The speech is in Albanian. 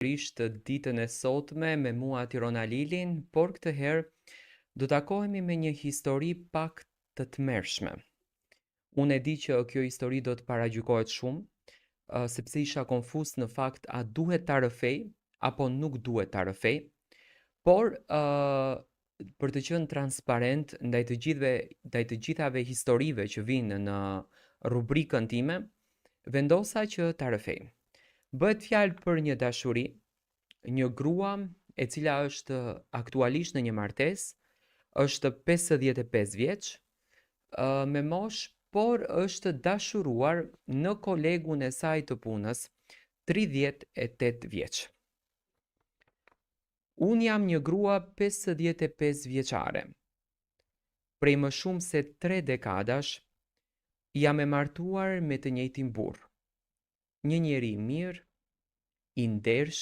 të ditën e sotme me mua Tirona Lilin, por këtë herë do takohemi me një histori pak të tmerrshme. Unë e di që kjo histori do të paragjykohet shumë, sepse isha konfuz në fakt a duhet ta rrëfej apo nuk duhet ta rrëfej, por për të qenë transparent ndaj të gjithave historive që vinë në rubrikën time, vendosa që ta rrëfej. Bëhet fjalë për një dashuri, një grua e cila është aktualisht në një martesë, është 55 vjeç, me moshë, por është dashuruar në kolegun e saj të punës, 38 vjeç. Unë jam një grua 55 vjeçare. Prej më shumë se 3 dekadash, jam e martuar me të njëjtin burr. Një njeri i mirë, i ndershëm,